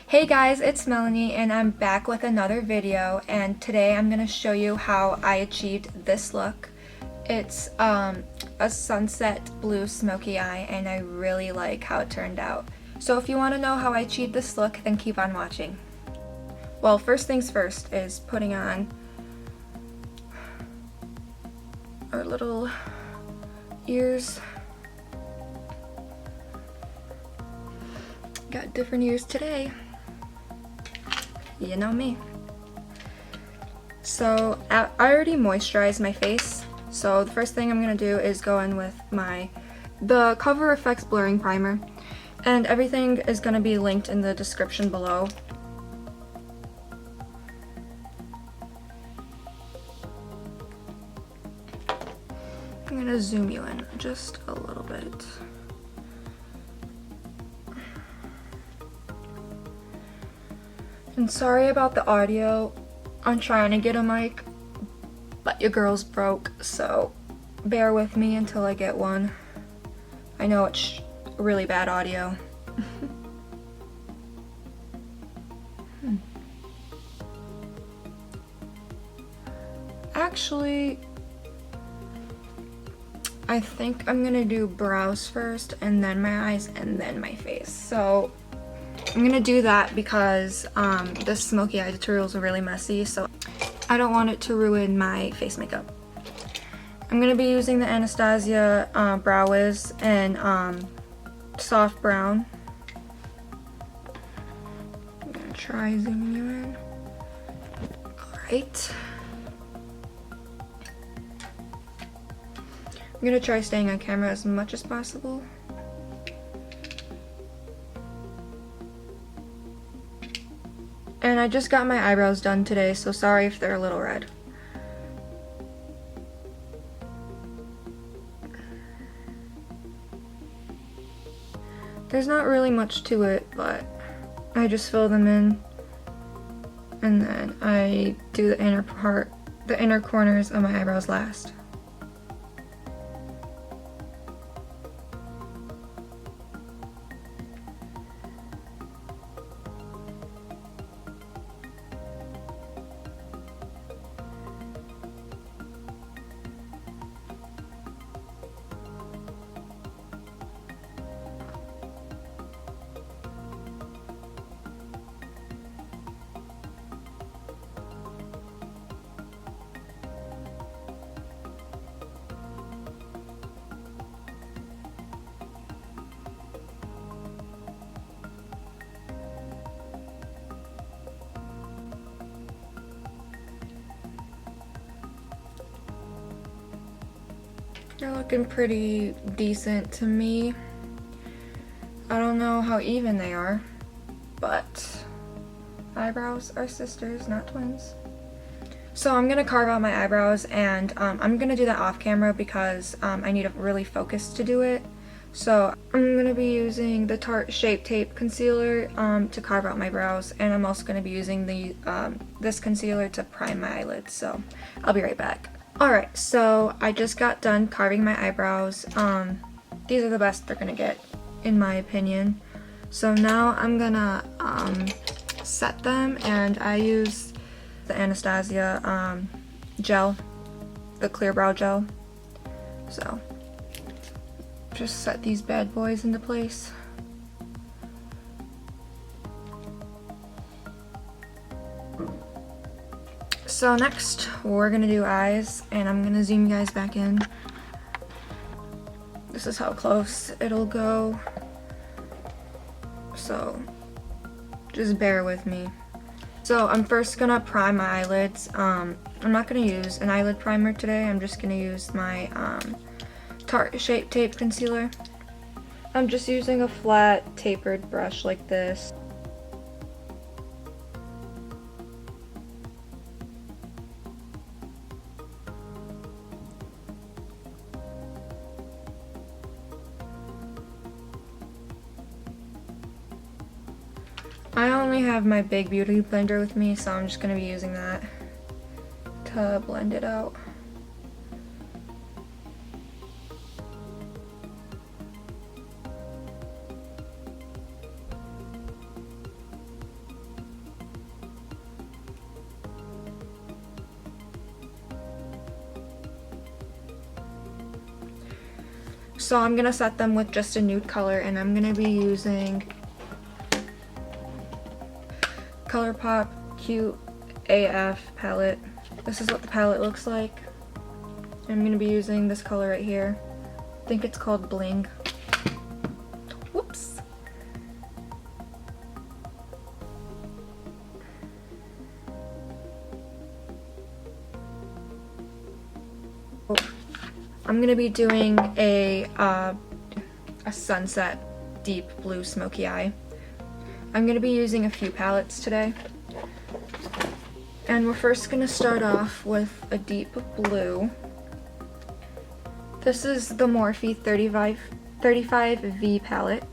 Hey guys, it's Melanie and I'm back with another video, and today I'm going to show you how I achieved this look. It's a sunset blue smoky eye and I really like how it turned out. So if you want to know how I achieved this look, then keep on watching. Well, first things first is putting on our little ears. Got different ears today. You know me. So I already moisturized my face, so the first thing I'm gonna do is go in with the Cover FX blurring primer, and everything is gonna be linked in the description below. I'm gonna zoom you in just a little bit. And sorry about the audio. I'm trying to get a mic, but your girl's broke, so bear with me until I get one. I know it's really bad audio. Actually, I think I'm gonna do brows first, and then my eyes, and then my face. So I'm gonna do that because this smoky eye tutorial is really messy, so I don't want it to ruin my face makeup. I'm gonna be using the Anastasia Brow Wiz in soft brown. I'm gonna try zooming you in. Alright. I'm gonna try staying on camera as much as possible. And I just got my eyebrows done today, so sorry if they're a little red. There's not really much to it, but I just fill them in, and then I do the inner corners of my eyebrows last. They're looking pretty decent to me. I don't know how even they are, but eyebrows are sisters, not twins. So I'm gonna carve out my eyebrows, and I'm gonna do that off camera because I need a really focus to do it. So I'm gonna be using the Tarte Shape Tape Concealer to carve out my brows, and I'm also gonna be using this concealer to prime my eyelids. So I'll be right back. Alright, so I just got done carving my eyebrows. These are the best they're gonna get, in my opinion. So now I'm gonna set them, and I use the Anastasia gel, the clear brow gel. So just set these bad boys into place. So next, we're gonna do eyes, and I'm gonna zoom you guys back in. This is how close it'll go. So just bear with me. So I'm first gonna prime my eyelids. I'm not gonna use an eyelid primer today. I'm just gonna use my Tarte Shape Tape Concealer. I'm just using a flat tapered brush like this. I only have my big beauty blender with me, so I'm just going to be using that to blend it out. So I'm gonna set them with just a nude color, and I'm gonna be using ColourPop Cute AF palette. This is what the palette looks like. I'm gonna be using this color right here. I think it's called Bling. Whoops. I'm gonna be doing a sunset deep blue smoky eye. I'm gonna be using a few palettes today. And we're first gonna start off with a deep blue. This is the Morphe 35V palette,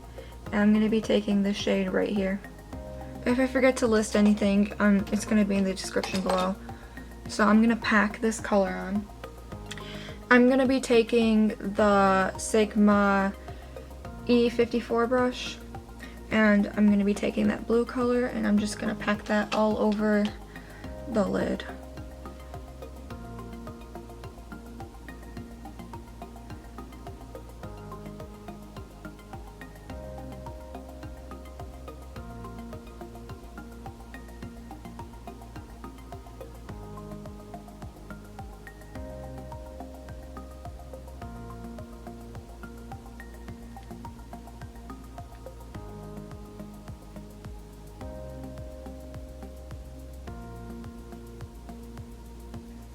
and I'm gonna be taking this shade right here. If I forget to list anything, it's gonna be in the description below. So I'm gonna pack this color on. I'm gonna be taking the Sigma E54 brush, and I'm gonna be taking that blue color, and I'm just gonna pack that all over the lid.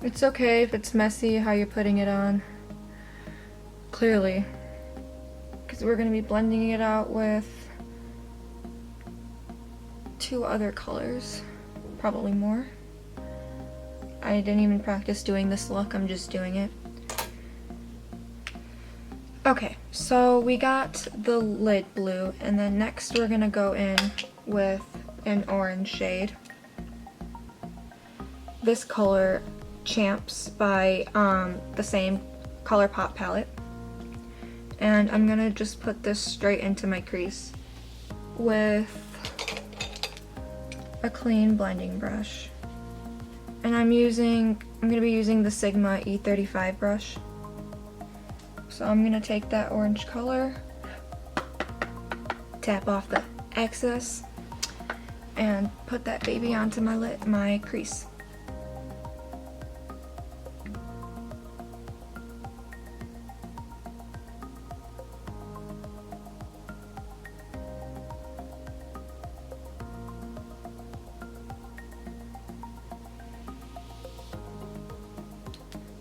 It's okay if it's messy how you're putting it on, clearly, because we're going to be blending it out with 2 other colors, probably more. I didn't even practice doing this look, I'm just doing it. Okay, so we got the lid blue, and then next we're going to go in with an orange shade. This color, Champs, by the same ColourPop palette, and I'm gonna just put this straight into my crease with a clean blending brush, and I'm gonna be using the Sigma E35 brush. So I'm gonna take that orange color, tap off the excess, and put that baby onto my crease.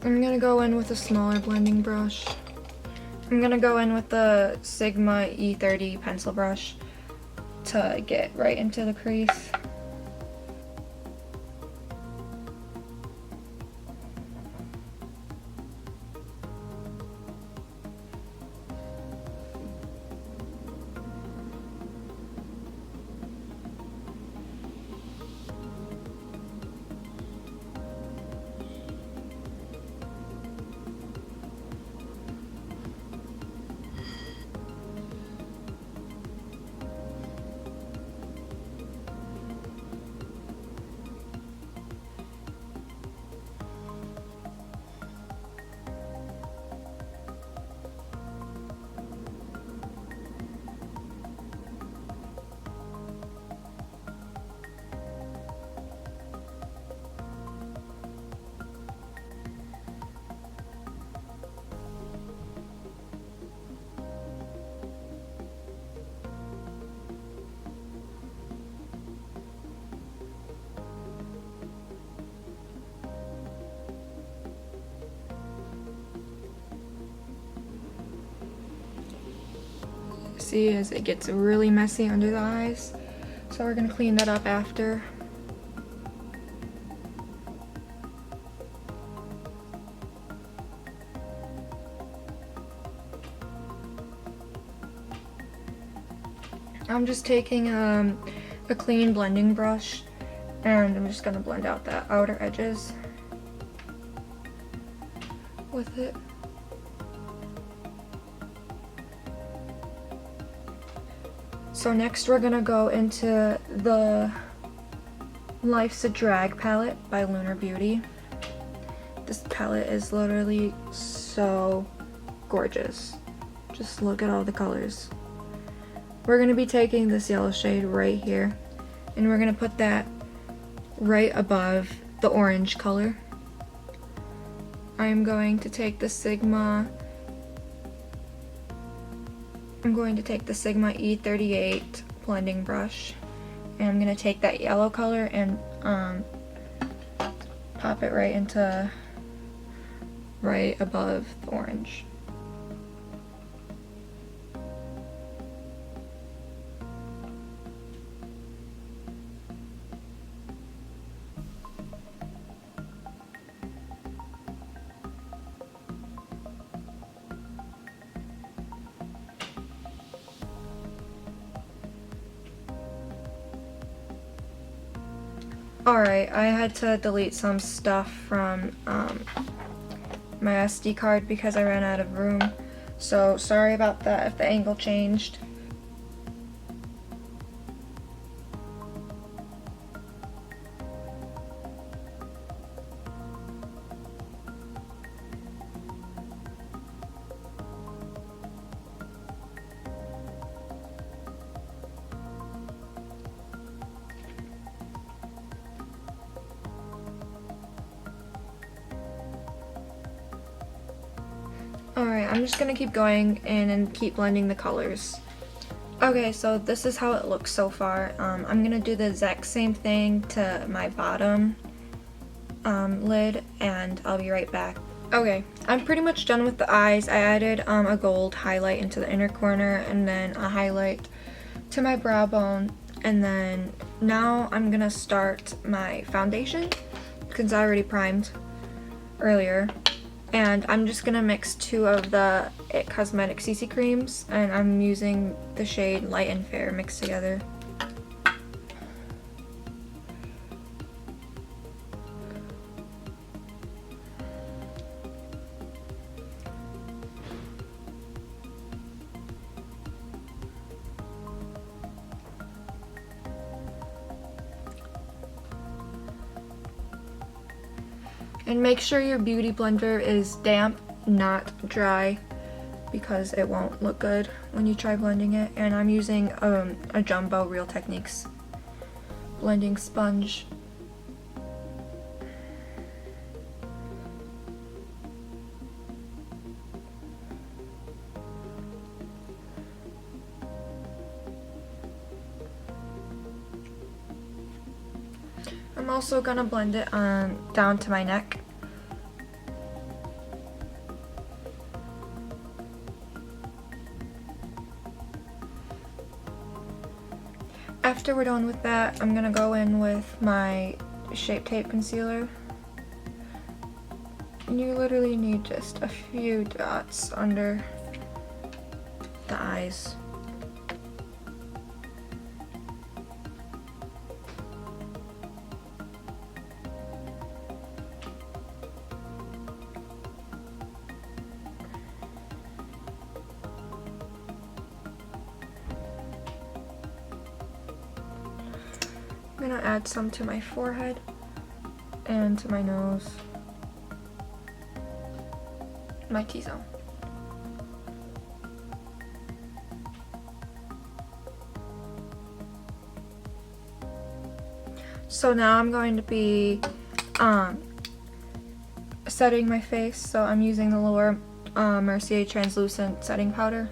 I'm gonna go in with a smaller blending brush. I'm gonna go in with the Sigma E30 pencil brush to get right into the crease. See, as it gets really messy under the eyes, so we're gonna clean that up after. I'm just taking a clean blending brush, and I'm just gonna blend out the outer edges with it. So next we're gonna go into the Life's a Drag palette by Lunar Beauty. This palette is literally so gorgeous. Just look at all the colors. We're going to be taking this yellow shade right here, and we're going to put that right above the orange color. I'm going to take the Sigma E38 blending brush, and I'm going to take that yellow color and pop it right into right above the orange. Alright, I had to delete some stuff from my SD card because I ran out of room, so sorry about that if the angle changed. Alright, I'm just gonna keep going in and keep blending the colors. Okay, so this is how it looks so far. I'm gonna do the exact same thing to my bottom lid, and I'll be right back. Okay, I'm pretty much done with the eyes. I added a gold highlight into the inner corner, and then a highlight to my brow bone, and then now I'm gonna start my foundation since I already primed earlier. And I'm just gonna mix 2 of the It Cosmetics CC creams, and I'm using the shade Light and Fair mixed together. And make sure your beauty blender is damp, not dry, because it won't look good when you try blending it. And I'm using a Jumbo Real Techniques blending sponge. I'm also gonna blend it down to my neck. After we're done with that, I'm gonna go in with my Shape Tape concealer. And you literally need just a few dots under the eyes. I'm gonna add some to my forehead and to my nose, my T-zone. So now I'm going to be setting my face, so I'm using the Laura Mercier translucent setting powder.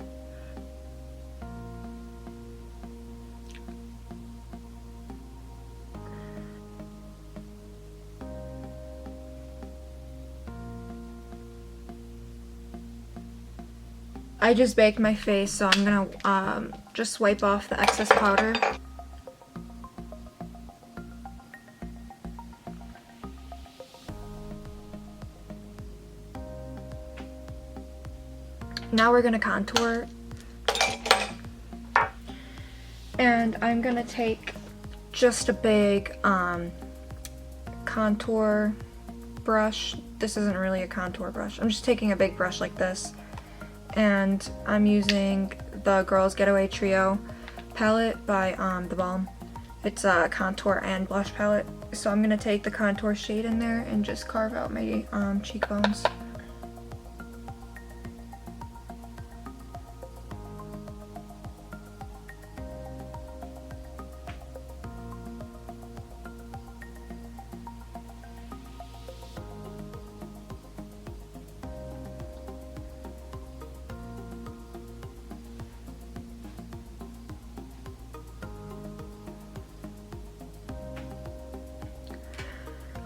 I just baked my face, so I'm gonna just wipe off the excess powder. Now we're gonna contour. And I'm gonna take just a big contour brush. This isn't really a contour brush. I'm just taking a big brush like this. And I'm using the Girls Getaway Trio palette by The Balm. It's a contour and blush palette. So I'm gonna take the contour shade in there and just carve out my cheekbones.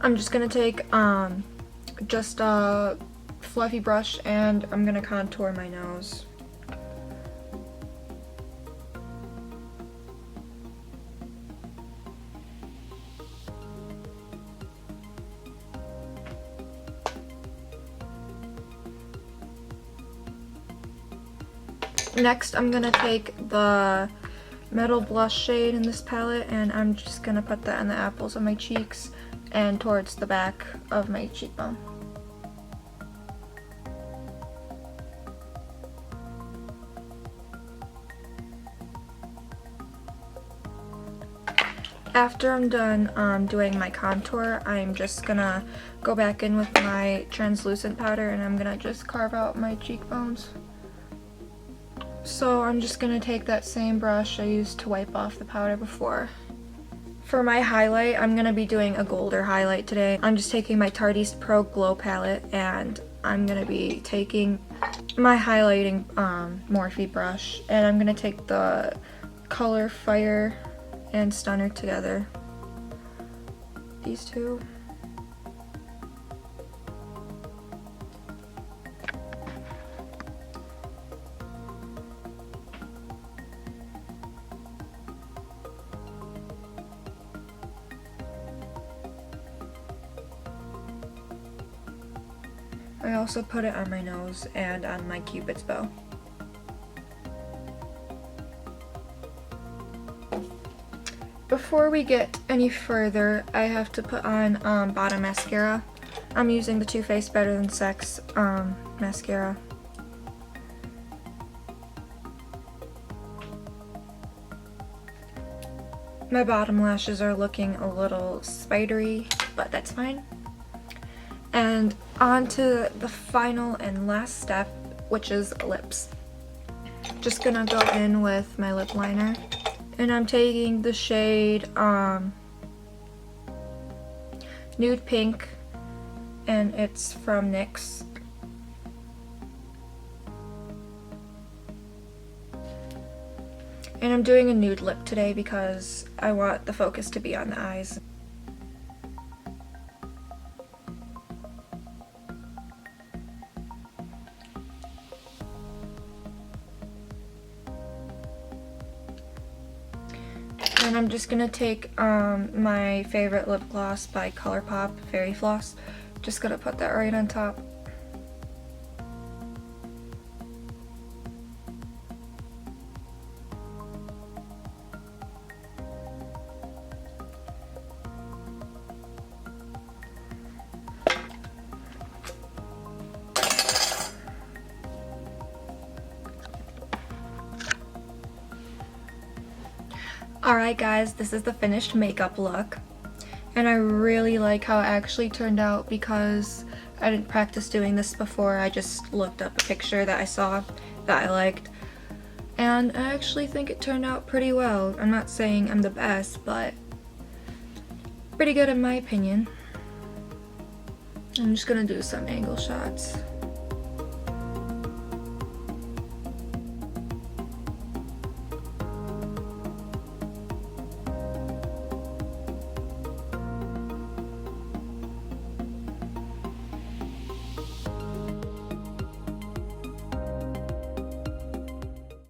I'm just gonna take just a fluffy brush and I'm gonna contour my nose. Next, I'm gonna take the Metal Blush shade in this palette and I'm just gonna put that in the apples of my cheeks and towards the back of my cheekbone. After I'm done doing my contour, I'm just gonna go back in with my translucent powder and I'm gonna just carve out my cheekbones. So I'm just gonna take that same brush I used to wipe off the powder before. For my highlight, I'm gonna be doing a golder highlight today. I'm just taking my Tarteist Pro Glow palette and I'm gonna be taking my highlighting Morphe brush and I'm gonna take the color Fire and Stunner together. These two. I also put it on my nose and on my Cupid's bow. Before we get any further, I have to put on bottom mascara. I'm using the Too Faced Better Than Sex mascara. My bottom lashes are looking a little spidery, but that's fine. And on to the final and last step, which is lips. Just gonna go in with my lip liner. And I'm taking the shade Nude Pink, and it's from NYX. And I'm doing a nude lip today because I want the focus to be on the eyes. And I'm just gonna take my favorite lip gloss by ColourPop, Fairy Floss. Just gonna put that right on top. Alright guys, this is the finished makeup look. And I really like how it actually turned out because I didn't practice doing this before. I just looked up a picture that I saw that I liked. And I actually think it turned out pretty well. I'm not saying I'm the best, but pretty good in my opinion. I'm just gonna do some angle shots.